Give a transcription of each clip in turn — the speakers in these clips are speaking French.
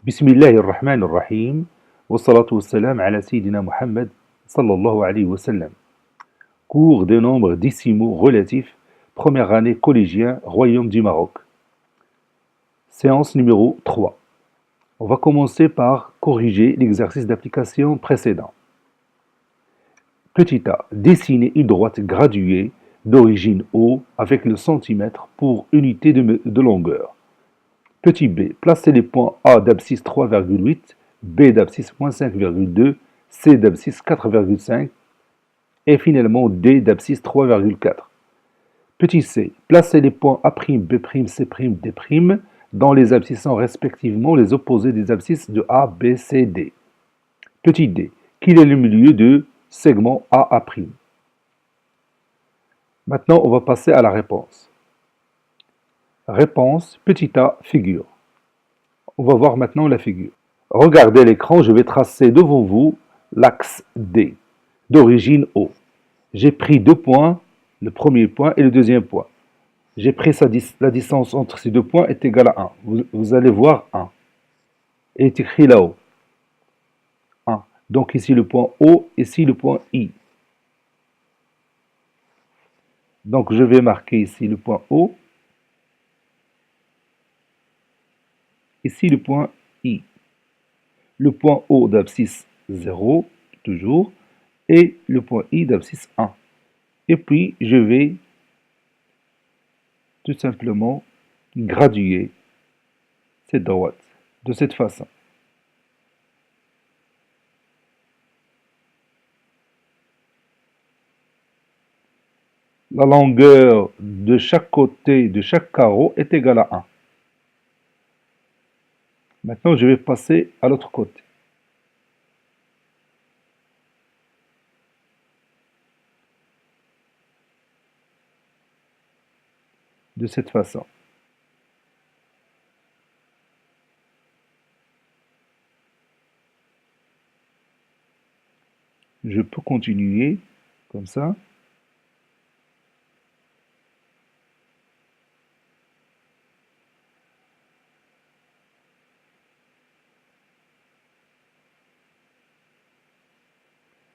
بسم الله الرحمن الرحيم والصلاة والسلام على سيدنا Muhammad sallallahu alayhi wa sallam. Cours des nombres décimaux relatifs, première année collégien, Royaume du Maroc. Séance numéro 3. On va commencer par corriger l'exercice d'application précédent. Petit a, dessiner une droite graduée d'origine O avec le centimètre pour unité de longueur. Petit b, placez les points A d'abscisse 3,8, B d'abscisse moins 5,2, C d'abscisse 4,5 et finalement D d'abscisse 3,4. Petit c, placez les points A', B', C', D' dans les abscissant respectivement les opposés des abscisses de A, B, C, D. Petit d, qu'il est le milieu de segment AA'. Maintenant, on va passer à la réponse. Réponse, petit a, figure. On va voir maintenant la figure. Regardez l'écran, je vais tracer devant vous l'axe D, d'origine O. J'ai pris deux points, le premier point et le deuxième point. J'ai pris la distance entre ces deux points est égale à 1. Vous allez voir 1. Il est écrit là-haut. 1. Donc ici le point O, ici le point I. Donc je vais marquer ici le point O. Ici le point I. Le point O d'abscisse 0, toujours, et le point I d'abscisse 1. Et puis, je vais tout simplement graduer cette droite de cette façon. La longueur de chaque côté de chaque carreau est égale à 1. Maintenant, je vais passer à l'autre côté. De cette façon. Je peux continuer comme ça.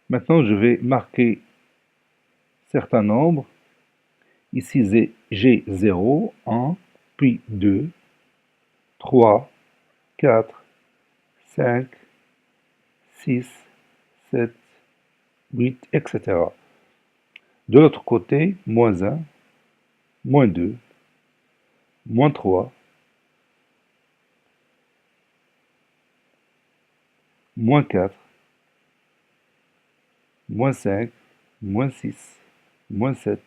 Maintenant, je vais marquer certains nombres. Ici, j'ai 0, 1, puis 2, 3, 4, 5, 6, 7, 8, etc. De l'autre côté, moins 1, moins 2, moins 3, moins 4, moins 5, moins 6, moins 7,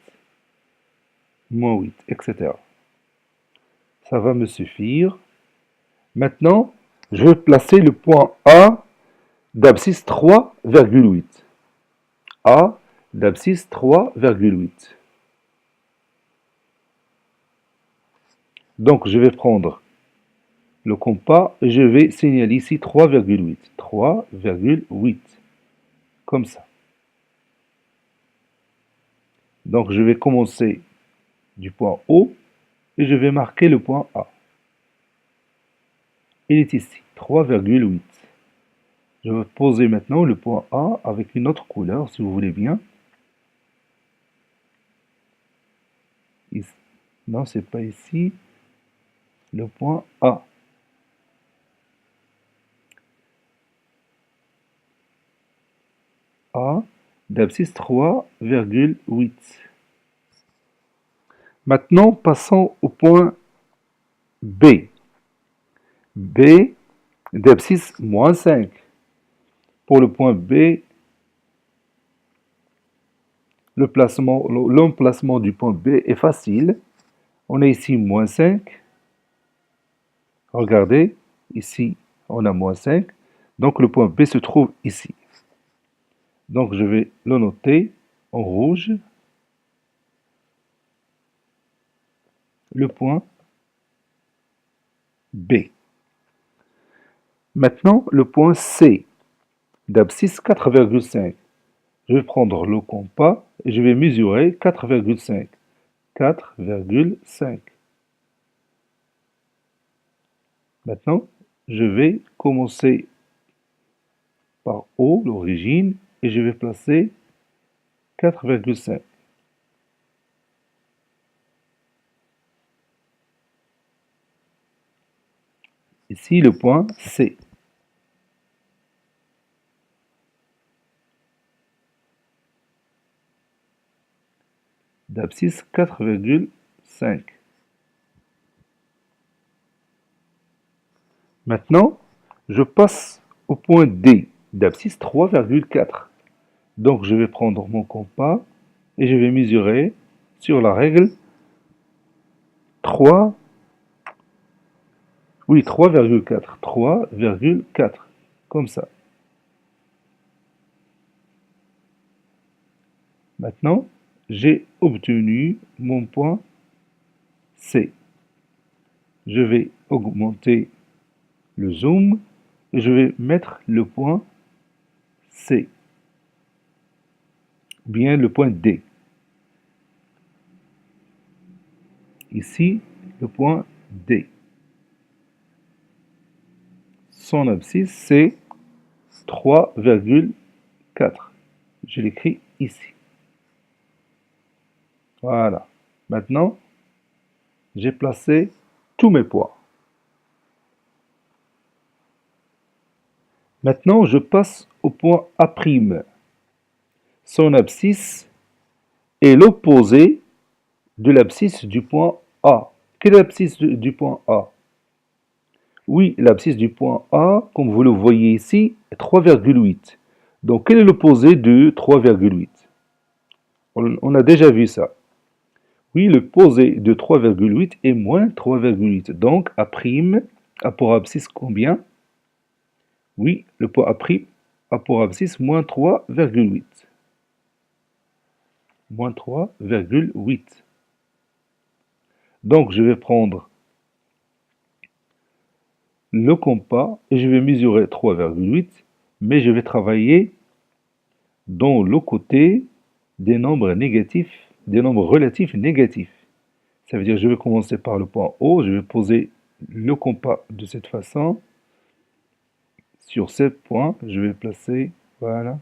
moins 8, etc. Ça va me suffire. Maintenant, je vais placer le point A d'abscisse 3,8. A d'abscisse 3,8. Donc, je vais prendre le compas et je vais signaler ici 3,8. 3,8. Comme ça. Donc, je vais commencer du point O et je vais marquer le point A. Il est ici, 3,8. Je vais poser maintenant le point A avec une autre couleur, si vous voulez bien. Ici. Non, c'est pas ici. Le point A. A d'abscisse 3,8. Maintenant, passons au point B. B d'abscisse moins 5. Pour le point B, l'emplacement du point B est facile. On a ici moins 5. Regardez, ici, on a moins 5. Donc, le point B se trouve ici. Donc, je vais le noter en rouge. Le point B. Maintenant, le point C d'abscisse 4,5. Je vais prendre le compas et je vais mesurer 4,5. 4,5. Maintenant, je vais commencer par O, l'origine, et je vais placer 4,5. Ici, le point C. D'abscisse 4,5. Maintenant, je passe au point D, d'abscisse 3,4. Donc, je vais prendre mon compas et je vais mesurer sur la règle 3, oui, 3,4, 3,4, comme ça. Maintenant, j'ai obtenu mon point C. Je vais augmenter le zoom et je vais mettre le point C, bien le point D. Ici, le point D. Son abscisse, c'est 3,4. Je l'écris ici. Voilà. Maintenant, j'ai placé tous mes poids. Maintenant, je passe au point A'. Son abscisse est l'opposé de l'abscisse du point A. Quelle est l'abscisse du point A? Oui, l'abscisse du point A, comme vous le voyez ici, est 3,8. Donc, quel est l'opposé de 3,8? On a déjà vu ça. Oui, l'opposé de 3,8 est moins 3,8. Donc, A', A pour abscisse combien? Oui, le point A pour abscisse moins 3,8. Moins 3,8. Donc, je vais prendre le compas et je vais mesurer 3,8, mais je vais travailler dans le côté des nombres négatifs, des nombres relatifs négatifs. Ça veut dire que je vais commencer par le point O, je vais poser le compas de cette façon. Sur ce point, je vais placer, voilà,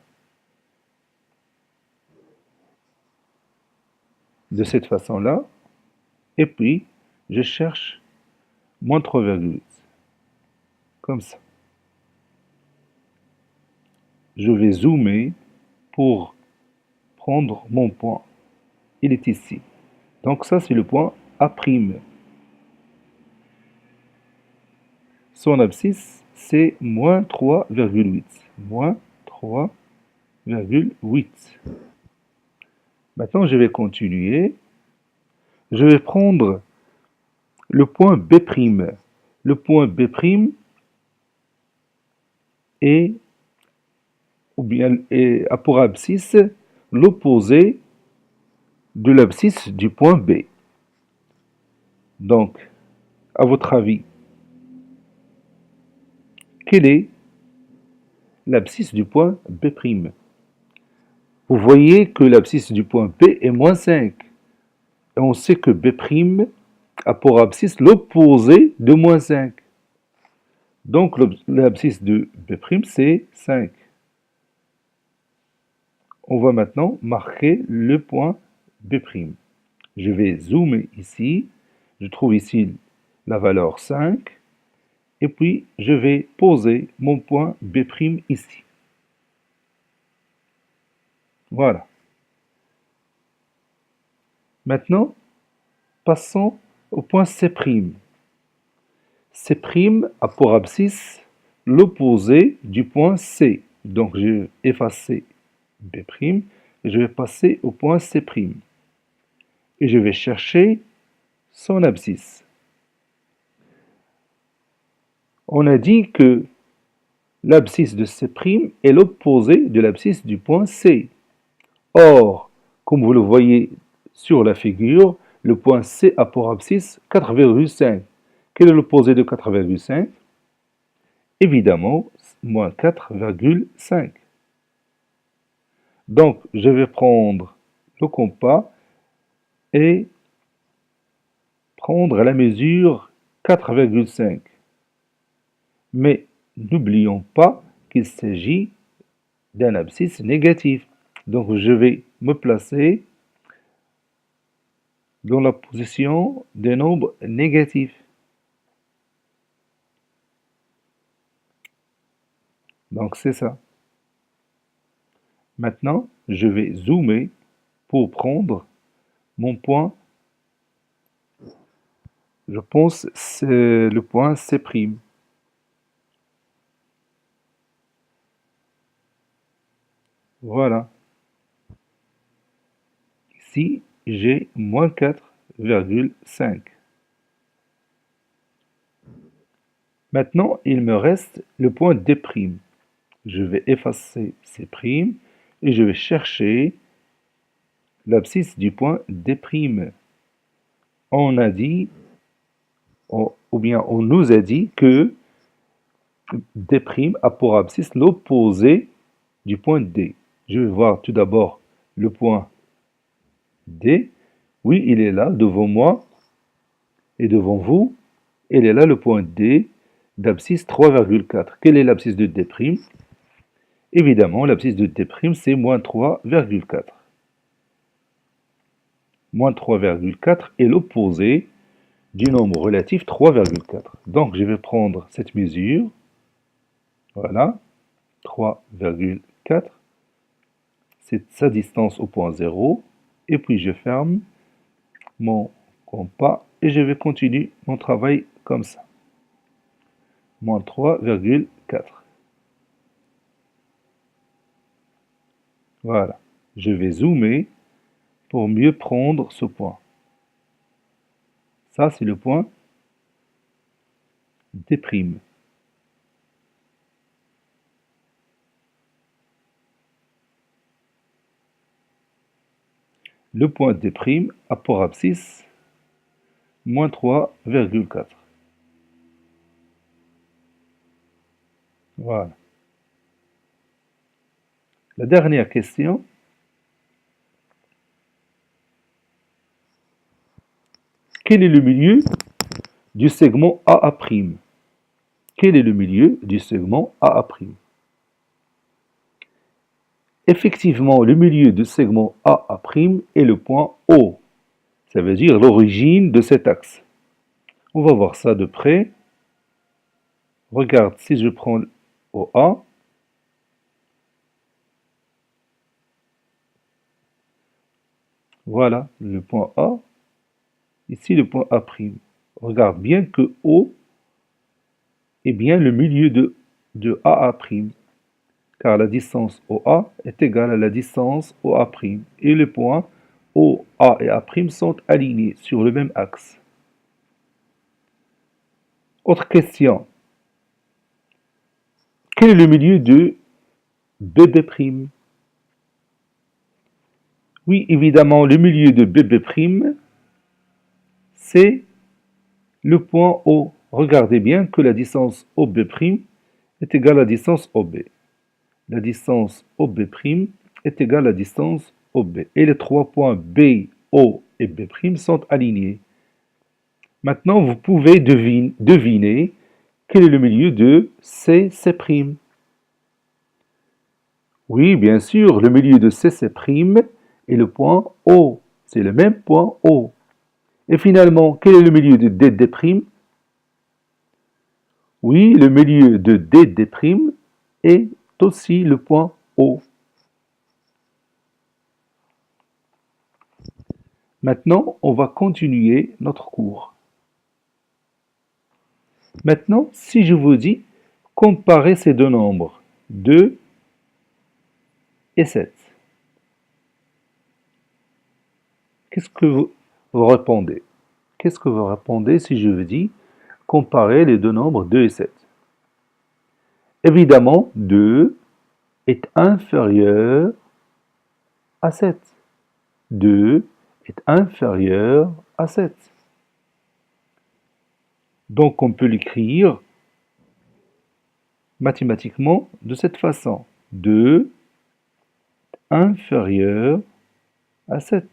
de cette façon-là. Et puis, je cherche moins 3,8. Comme ça. Je vais zoomer pour prendre mon point. Il est ici. Donc ça, c'est le point A'. Son abscisse, c'est moins 3,8. Moins 3,8. Maintenant, je vais continuer. Je vais prendre le point B'. Le point B' est, ou bien, a pour abscisse l'opposé de l'abscisse du point B. Donc, à votre avis, quelle est l'abscisse du point B'? Vous voyez que l'abscisse du point B est moins 5. Et on sait que B' a pour abscisse l'opposé de moins 5. Donc, l'abscisse de B', c'est 5. On va maintenant marquer le point B'. Je vais zoomer ici. Je trouve ici la valeur 5. Et puis, je vais poser mon point B' ici. Voilà. Maintenant, passons au point C'. C' a pour abscisse l'opposé du point C. Donc, je vais effacer B' et je vais passer au point C'. Et je vais chercher son abscisse. On a dit que l'abscisse de C' est l'opposé de l'abscisse du point C. Or, comme vous le voyez sur la figure, le point C a pour abscisse 4,5. Quel est l'opposé de 4,5? Évidemment, moins 4,5. Donc, je vais prendre le compas et prendre la mesure 4,5. Mais n'oublions pas qu'il s'agit d'un abscisse négatif. Donc je vais me placer dans la position des nombres négatifs. Donc c'est ça. Maintenant, je vais zoomer pour prendre mon point. Je pense que c'est le point C'. Voilà. Ici, j'ai moins 4,5. Maintenant, il me reste le point D'. Je vais effacer C' et je vais chercher l'abscisse du point D'. On a dit, ou bien on nous a dit que D' a pour abscisse l'opposé du point D. Je vais voir tout d'abord le point D. Oui, il est là, devant moi et devant vous. Il est là le point D d'abscisse 3,4. Quelle est l'abscisse de D'? Évidemment, l'abscisse de D', c'est moins 3,4. Moins 3,4 est l'opposé du nombre relatif 3,4. Donc, je vais prendre cette mesure. Voilà, 3,4. C'est sa distance au point 0. Et puis, je ferme mon compas et je vais continuer mon travail comme ça. Moins 3,4. Voilà. Je vais zoomer pour mieux prendre ce point. Ça, c'est le point D'. Le point D' a pour abscisse moins 3,4. Voilà. La dernière question. Quel est le milieu du segment AA'? Quel est le milieu du segment AA'? Effectivement, le milieu du segment AA' est le point O. Ça veut dire l'origine de cet axe. On va voir ça de près. Regarde, si je prends OA, voilà le point A. Ici, le point A'. Regarde bien que O est bien le milieu de AA', car la distance OA est égale à la distance OA'. Et les points OA et A' sont alignés sur le même axe. Autre question. Quel est le milieu de BB'? Oui, évidemment, le milieu de BB', c'est le point O. Regardez bien que la distance OB' est égale à la distance OB. La distance OB' est égale à la distance OB. Et les trois points B, O et B' sont alignés. Maintenant, vous pouvez deviner quel est le milieu de CC'. Oui, bien sûr, le milieu de CC' est le point O. C'est le même point O. Et finalement, quel est le milieu de DD'? Oui, le milieu de DD' est aussi le point O. Maintenant, on va continuer notre cours. Maintenant, si je vous dis comparer ces deux nombres, 2 et 7, qu'est-ce que vous répondez? Qu'est-ce que vous répondez si je vous dis comparer les deux nombres 2 et 7? Évidemment, 2 est inférieur à 7. 2 est inférieur à 7. Donc on peut l'écrire mathématiquement de cette façon. 2 inférieur à 7.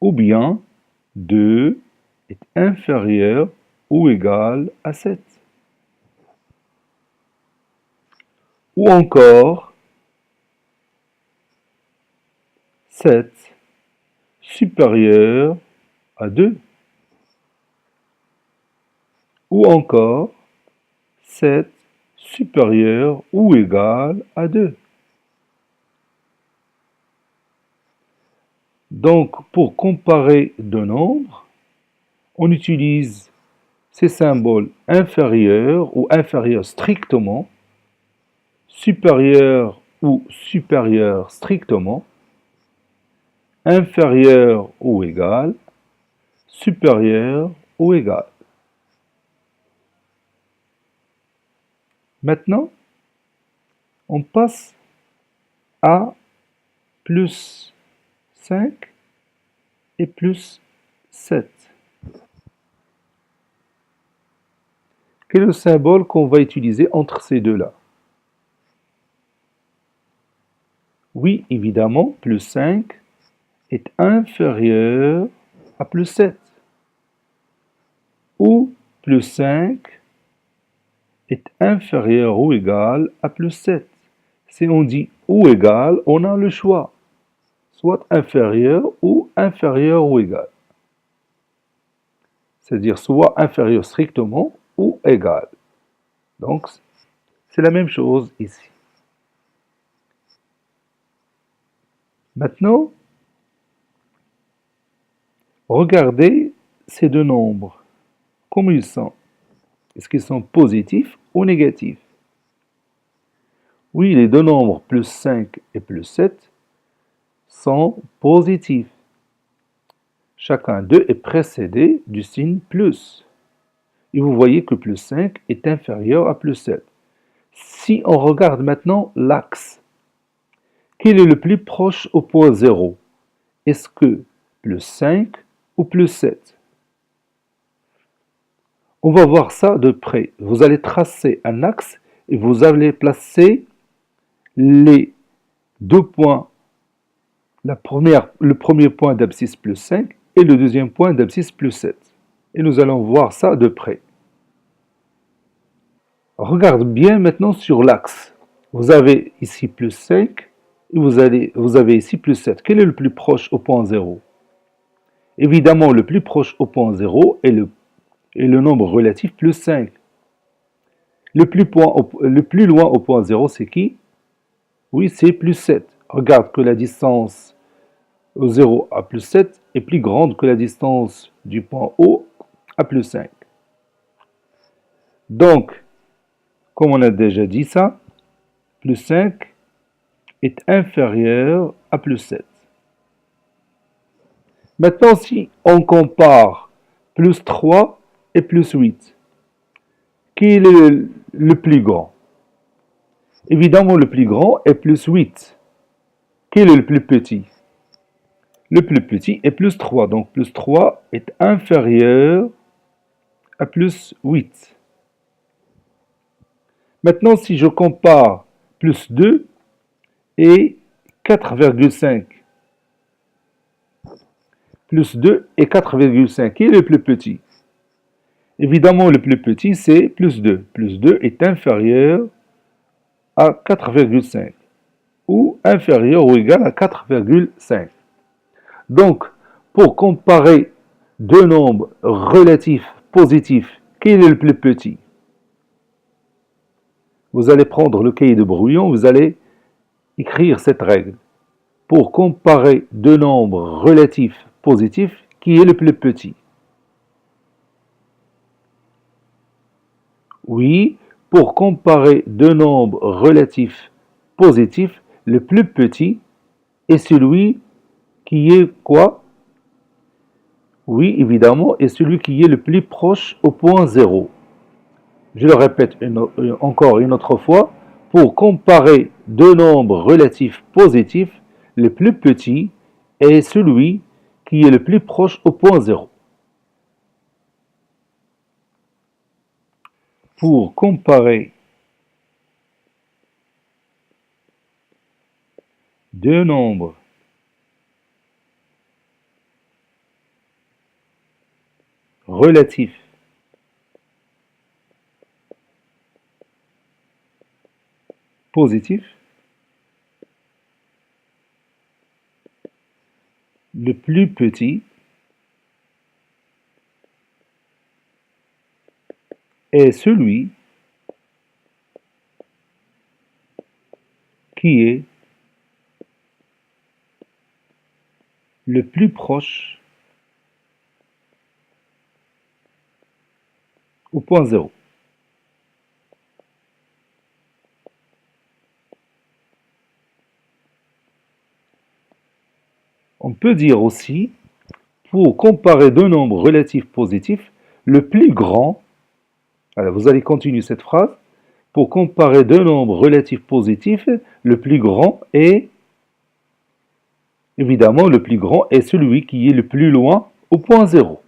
Ou bien 2 est inférieur ou égal à 7. ou encore 7 supérieur à 2, ou encore 7 supérieur ou égal à 2. Donc, pour comparer deux nombres, on utilise ces symboles inférieurs ou inférieurs strictement, supérieur ou supérieur strictement, inférieur ou égal, supérieur ou égal. Maintenant, on passe à plus 5 et plus 7. Quel est le symbole qu'on va utiliser entre ces deux-là? Oui, évidemment, plus 5 est inférieur à plus 7. Ou plus 5 est inférieur ou égal à plus 7. Si on dit ou égal, on a le choix. Soit inférieur ou égal. C'est-à-dire soit inférieur strictement ou égal. Donc, c'est la même chose ici. Maintenant, regardez ces deux nombres. Comment ils sont? Est-ce qu'ils sont positifs ou négatifs? Oui, les deux nombres plus 5 et plus 7 sont positifs. Chacun d'eux est précédé du signe plus. Et vous voyez que plus 5 est inférieur à plus 7. Si on regarde maintenant l'axe, quel est le plus proche au point 0? Est-ce que plus 5 ou plus 7? On va voir ça de près. Vous allez tracer un axe et vous allez placer les deux points. Le premier point d'abscisse plus 5 et le deuxième point d'abscisse plus 7. Et nous allons voir ça de près. Regarde bien maintenant sur l'axe. Vous avez ici plus 5 et vous avez ici plus 7. Quel est le plus proche au point 0? Évidemment, le plus proche au point 0 est le nombre relatif plus 5. Le plus loin au point 0, c'est qui? Oui, c'est plus 7. Regarde que la distance au 0 à plus 7 est plus grande que la distance du point O à plus 5. Donc, comme on a déjà dit ça, plus 5 est inférieur à plus 7. Maintenant, si on compare plus 3 et plus 8, qui est le plus grand? Évidemment, le plus grand est plus 8. Quel est le plus petit? Le plus petit est plus 3. Donc, plus 3 est inférieur à plus 8. Maintenant, si je compare plus 2 et 4,5. Plus 2 et 4,5. Qui est le plus petit? Évidemment, le plus petit, c'est plus 2. Plus 2 est inférieur à 4,5 ou inférieur ou égal à 4,5. Donc, pour comparer deux nombres relatifs positifs, quel est le plus petit? Vous allez prendre le cahier de brouillon, vous allez écrire cette règle. Pour comparer deux nombres relatifs positifs, qui est le plus petit? Oui, pour comparer deux nombres relatifs positifs, le plus petit est celui qui est quoi? Oui, évidemment, est celui qui est le plus proche au point 0. Je le répète encore une autre fois. Pour comparer deux nombres relatifs positifs, le plus petit est celui qui est le plus proche au point 0. Pour comparer deux nombres relatifs positif, le plus petit est celui qui est le plus proche au point zéro. On peut dire aussi, pour comparer deux nombres relatifs positifs, le plus grand, alors vous allez continuer cette phrase, pour comparer deux nombres relatifs positifs, le plus grand est, évidemment, le plus grand est celui qui est le plus loin au point zéro.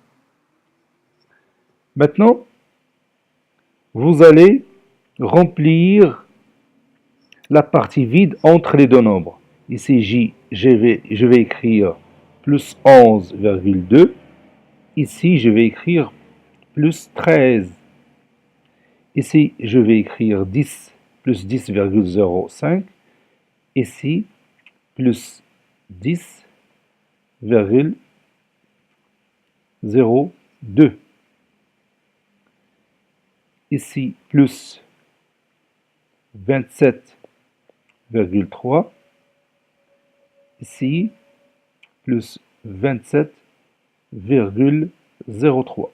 Maintenant, vous allez remplir la partie vide entre les deux nombres. Ici, je vais écrire plus 11,2. Ici, je vais écrire plus 13. Ici, je vais écrire 10 plus 10,05. Ici, plus 10,02. Ici, plus 27,3. Ici, plus 27,03.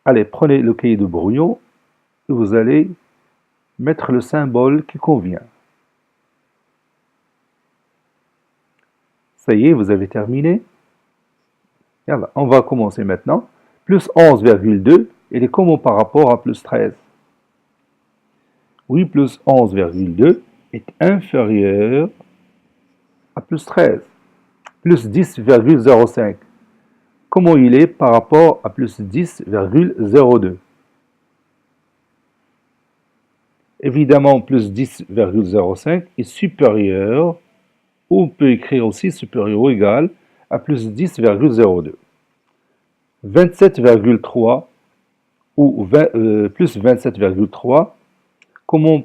Allez, prenez le cahier de brouillon et vous allez mettre le symbole qui convient. Ça y est, vous avez terminé. Voilà, on va commencer maintenant. Plus 11,2, il est comment par rapport à plus 13? Oui, plus 11,2 est inférieur à plus 13. Plus 10,05. Comment il est par rapport à plus 10,02? Évidemment, plus 10,05 est supérieur, ou on peut écrire aussi supérieur ou égal à plus 10,02. 27,3 ou plus 27,3, comment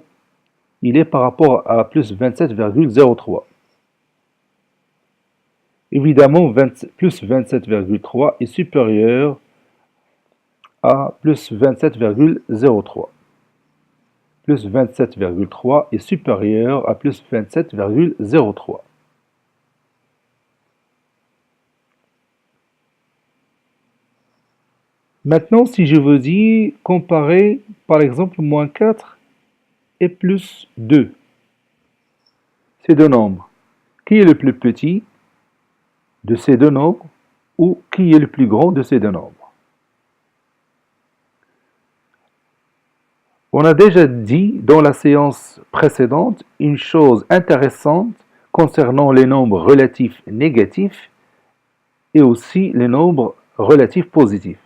il est par rapport à plus 27,03? Évidemment, plus 27,3 est supérieur à plus 27,03. Plus 27,3 est supérieur à plus 27,03. Maintenant, si je vous dis comparer, par exemple, moins 4 et plus 2, ces deux nombres, qui est le plus petit de ces deux nombres ou qui est le plus grand de ces deux nombres? On a déjà dit dans la séance précédente une chose intéressante concernant les nombres relatifs négatifs et aussi les nombres relatifs positifs.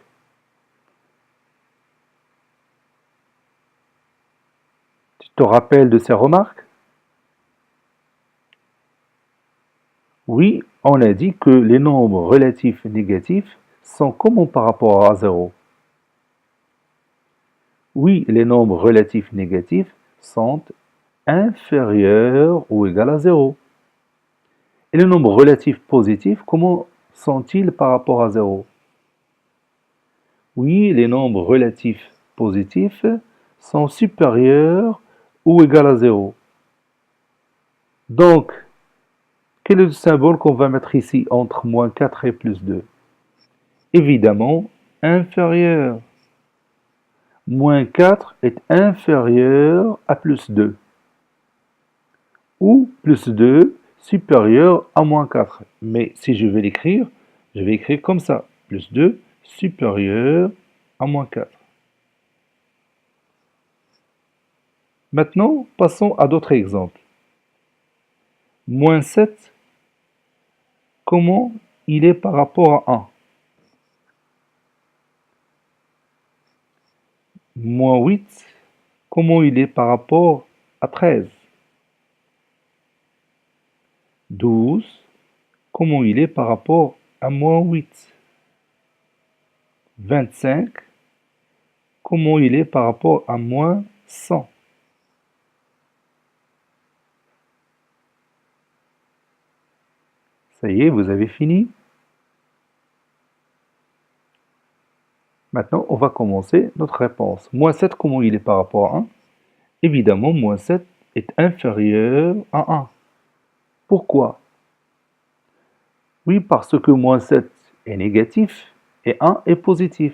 Tu te rappelles de ces remarques? Oui, on a dit que les nombres relatifs négatifs sont comment par rapport à 0? Oui, les nombres relatifs négatifs sont inférieurs ou égaux à 0. Et les nombres relatifs positifs, comment sont-ils par rapport à 0? Oui, les nombres relatifs positifs sont supérieurs ou égaux à 0. Donc, quel est le symbole qu'on va mettre ici entre moins 4 et plus 2? Évidemment, inférieur. Moins 4 est inférieur à plus 2. Ou plus 2 supérieur à moins 4. Mais si je vais l'écrire, je vais écrire comme ça. Plus 2 supérieur à moins 4. Maintenant, passons à d'autres exemples. Moins 7, comment il est par rapport à 1? Moins 8, comment il est par rapport à 13? 12, comment il est par rapport à moins 8? 25, comment il est par rapport à moins 100? Ça y est, vous avez fini? Maintenant, on va commencer notre réponse. Moins 7, comment il est par rapport à 1? Évidemment, moins 7 est inférieur à 1. Pourquoi? Oui, parce que moins 7 est négatif et 1 est positif.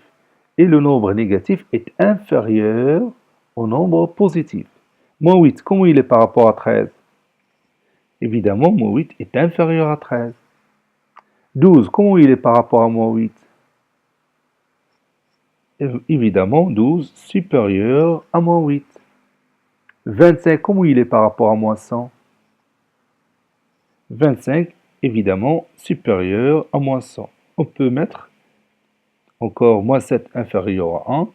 Et le nombre négatif est inférieur au nombre positif. Moins 8, comment il est par rapport à 13? Évidemment, moins 8 est inférieur à 13. 12, comment il est par rapport à moins 8? Évidemment, 12 supérieur à moins 8. 25, comment il est par rapport à moins 100? 25, évidemment, supérieur à moins 100. On peut mettre encore moins 7 inférieur à 1,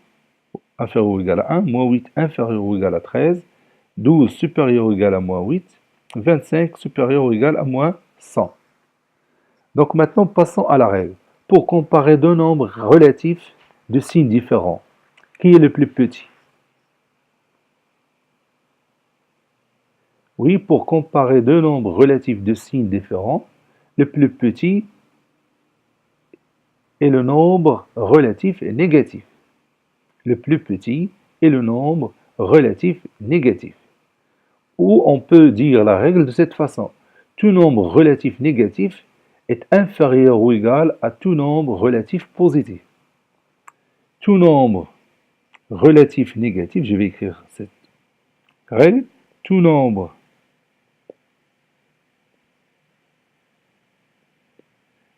inférieur ou égal à 1, moins 8 inférieur ou égal à 13, 12 supérieur ou égal à moins 8, 25 supérieur ou égal à moins 100. Donc maintenant, passons à la règle. Pour comparer deux nombres relatifs de signes différents, qui est le plus petit? Oui, pour comparer deux nombres relatifs de signes différents, le plus petit est le nombre relatif négatif. Le plus petit est le nombre relatif négatif. Ou on peut dire la règle de cette façon. Tout nombre relatif négatif est inférieur ou égal à tout nombre relatif positif. Tout nombre relatif négatif, je vais écrire cette règle, tout nombre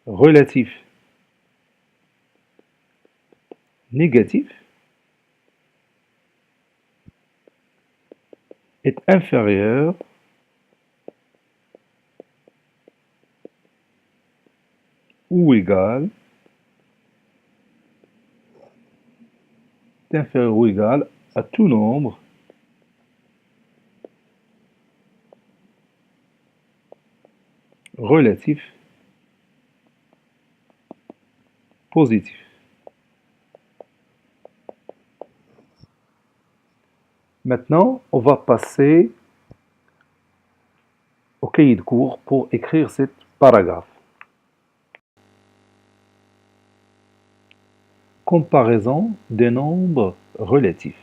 relatif négatif est inférieur ou égal, à tout nombre relatif positif. Maintenant, on va passer au cahier de cours pour écrire cette paragraphe. Comparaison des nombres relatifs.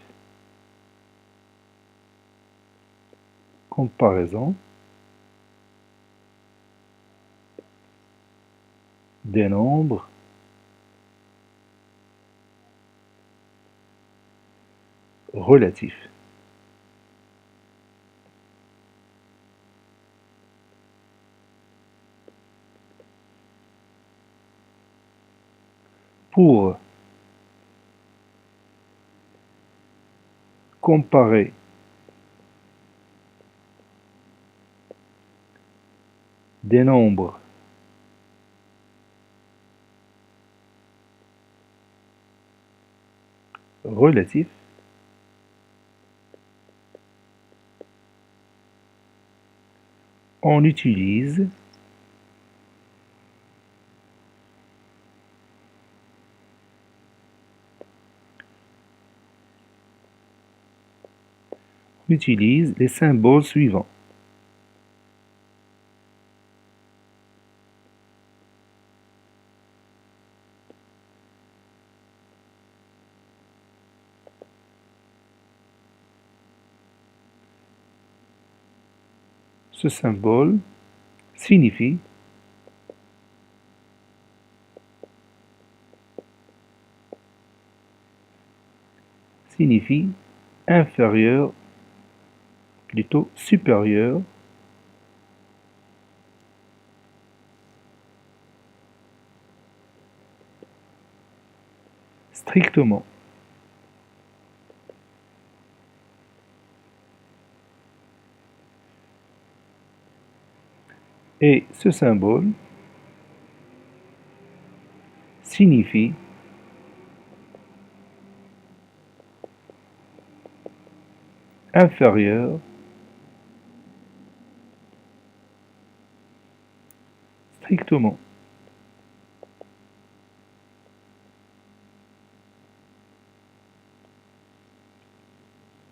Comparaison des nombres relatifs. Pour comparer des nombres relatifs, on utilise les symboles suivants. Ce symbole signifie inférieur, plutôt supérieur, strictement. Et ce symbole signifie inférieur, strictement.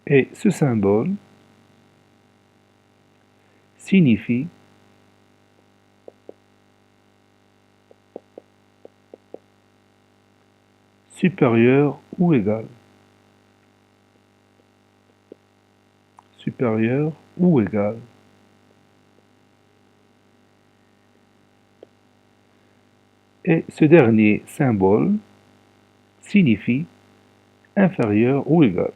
Et ce symbole signifie supérieur ou égal. Supérieur ou égal. Et ce dernier symbole signifie inférieur ou égal.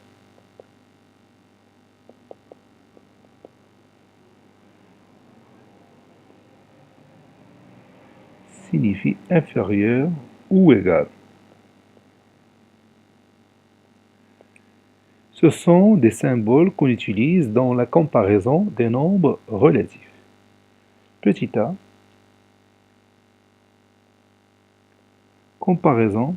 Signifie inférieur ou égal. Ce sont des symboles qu'on utilise dans la comparaison des nombres relatifs. Petit a, comparaison,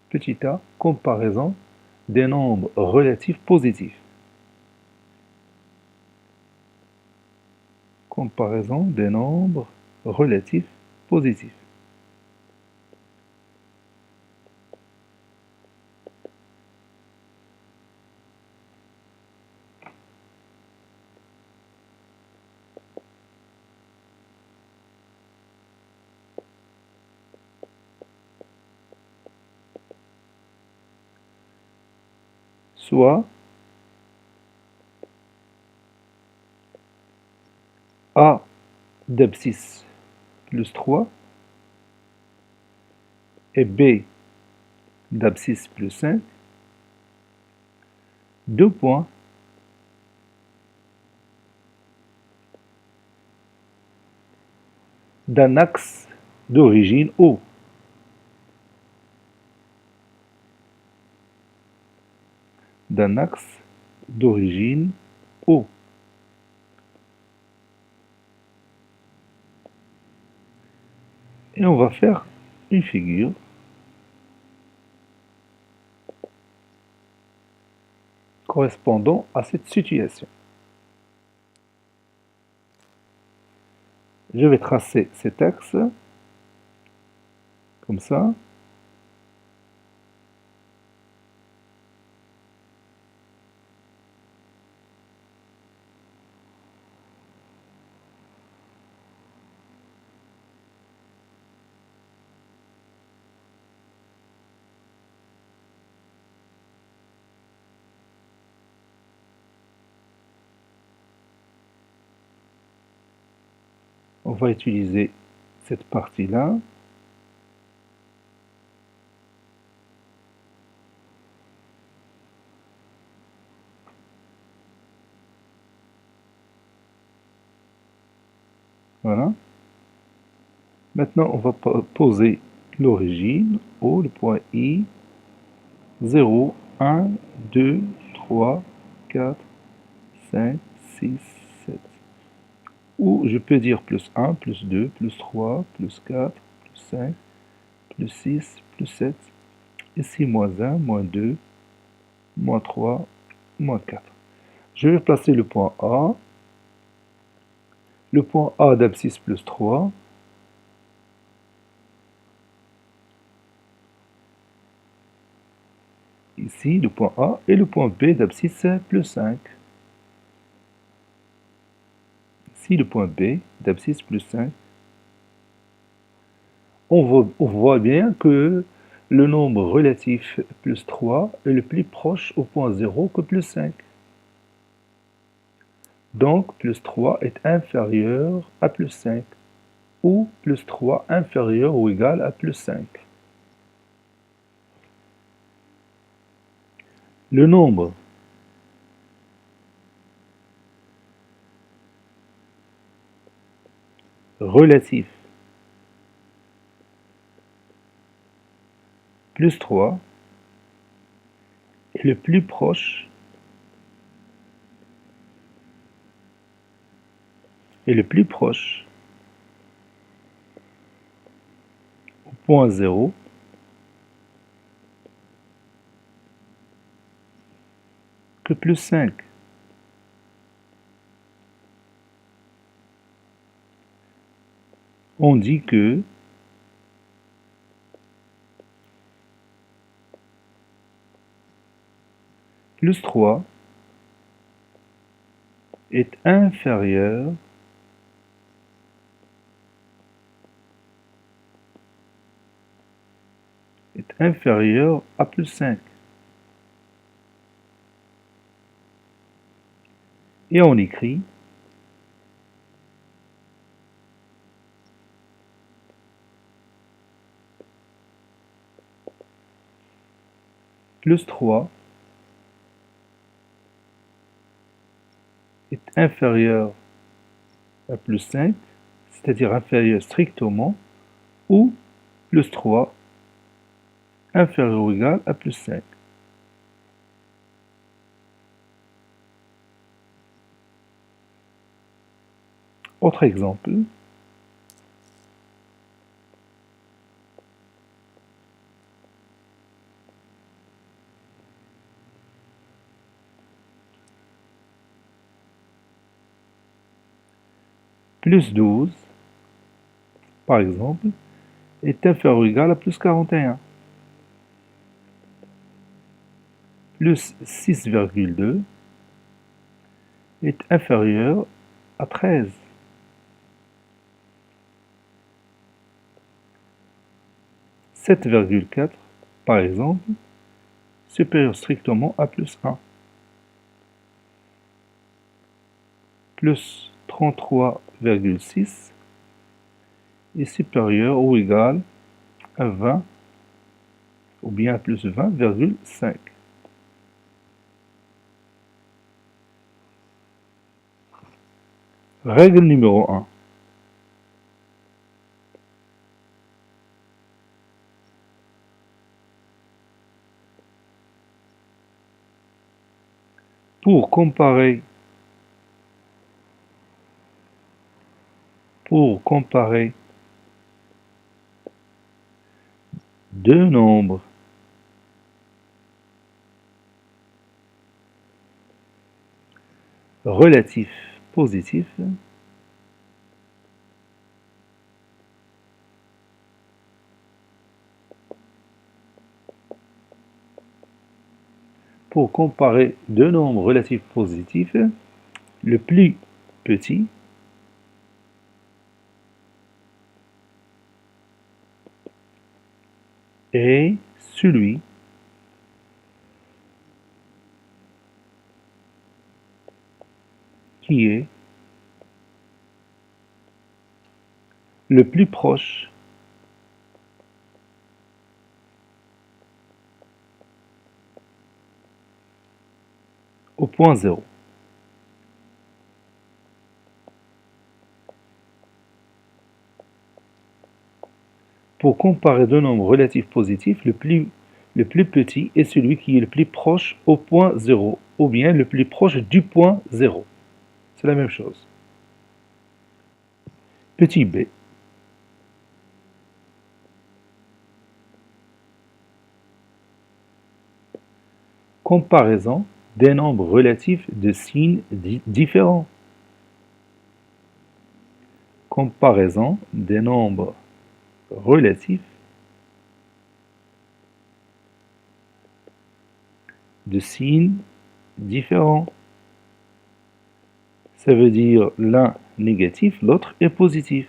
petit a, comparaison des nombres relatifs positifs. Comparaison des nombres relatifs positifs. Soit a d'abscisse plus 3 et b d'abscisse plus 5, 2 points d'un axe d'origine O. D'un axe d'origine O. Et on va faire une figure correspondant à cette situation. Je vais tracer cet axe comme ça. On va utiliser cette partie-là. Voilà. Maintenant, on va poser l'origine O, le point I, 0, 1, 2, 3, 4, 5, 6, 7. Ou je peux dire plus 1, plus 2, plus 3, plus 4, plus 5, plus 6, plus 7. Ici, moins 1, moins 2, moins 3, moins 4. Je vais placer le point A. Le point A d'abscisse plus 3. Ici, le point A et le point B d'abscisse plus 5. Ici, le point B d'abscisse plus 5. On voit bien que le nombre relatif plus 3 est le plus proche au point 0 que plus 5. Donc, plus 3 est inférieur à plus 5. Ou plus 3 inférieur ou égal à plus 5. Le nombre relatif plus 3 est le plus proche au point 0 que plus 5. On dit que plus 3 est inférieur est inférieur à plus 5. Et on écrit plus 3 est inférieur à plus 5, c'est-à-dire inférieur strictement, ou plus 3 inférieur ou égal à plus 5. Autre exemple, plus 12, par exemple, est inférieur ou égal à plus 41. Plus 6,2 est inférieur à 13. 7,4, par exemple, supérieur strictement à plus 1. Plus 33,6 est supérieur ou égal à 20 ou bien à plus 20,5. Règle numéro 1. Pour comparer deux nombres relatifs positifs, le plus petit est celui qui est le plus proche au point zéro. Pour comparer deux nombres relatifs positifs, le plus petit est celui qui est le plus proche au point zéro, ou bien le plus proche du point zéro. C'est la même chose. Petit b. Comparaison des nombres relatifs de signes différents. Comparaison des nombres relatifs de signes différents. Ça veut dire l'un négatif, l'autre est positif.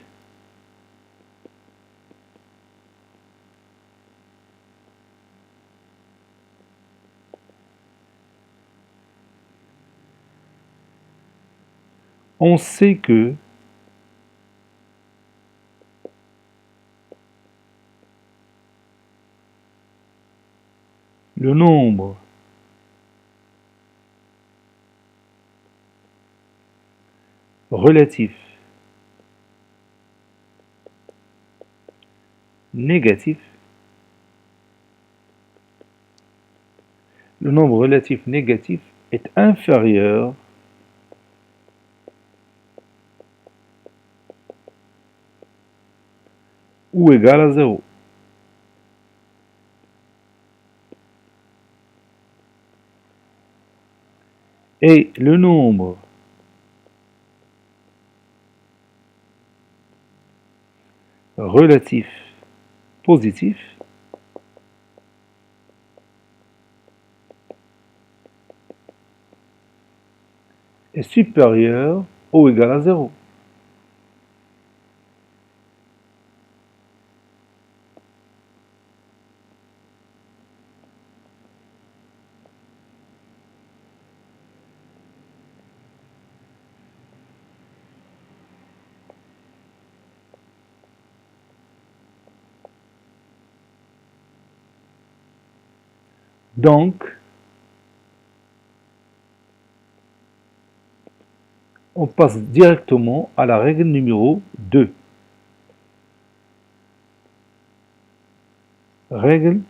On sait que le nombre relatif négatif, est inférieur ou égal à 0. Et le nombre relatif positif est supérieur ou égal à 0. Donc, on passe directement à la règle numéro 2. Règle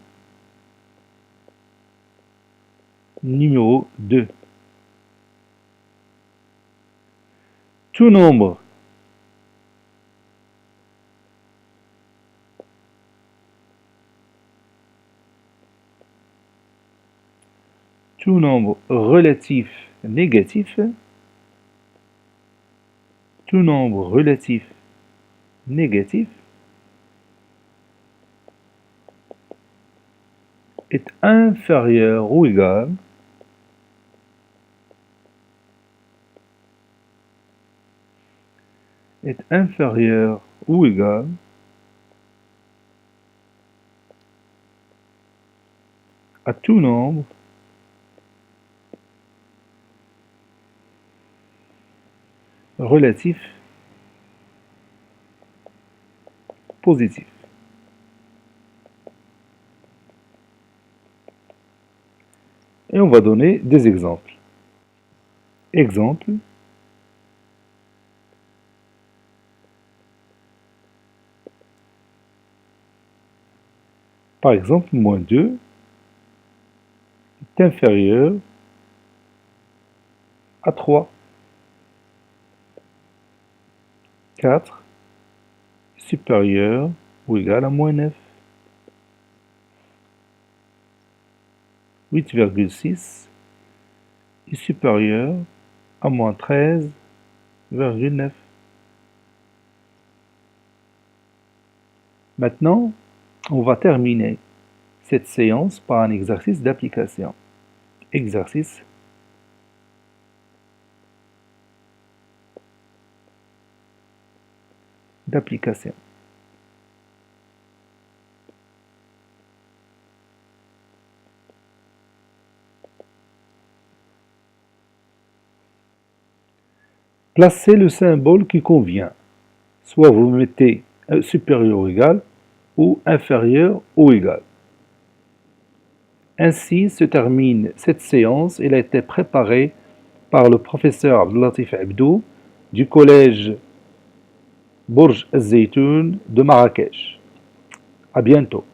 numéro 2. Tout nombre relatif négatif, tout nombre relatif négatif est inférieur ou égal à tout nombre relatif positif. Et on va donner des exemples. Exemple, par exemple, moins 2 est inférieur à 3. 4 est supérieur ou égal à moins 9. 8,6 est supérieur à moins 13,9. Maintenant, on va terminer cette séance par un exercice d'application. Exercice d'application. Placez le symbole qui convient. Soit vous mettez supérieur ou égal, ou inférieur ou égal. Ainsi se termine cette séance. Elle a été préparée par le professeur Abdelatif Abdou du collège Bourj Al-Zaytoun de Marrakech. À bientôt.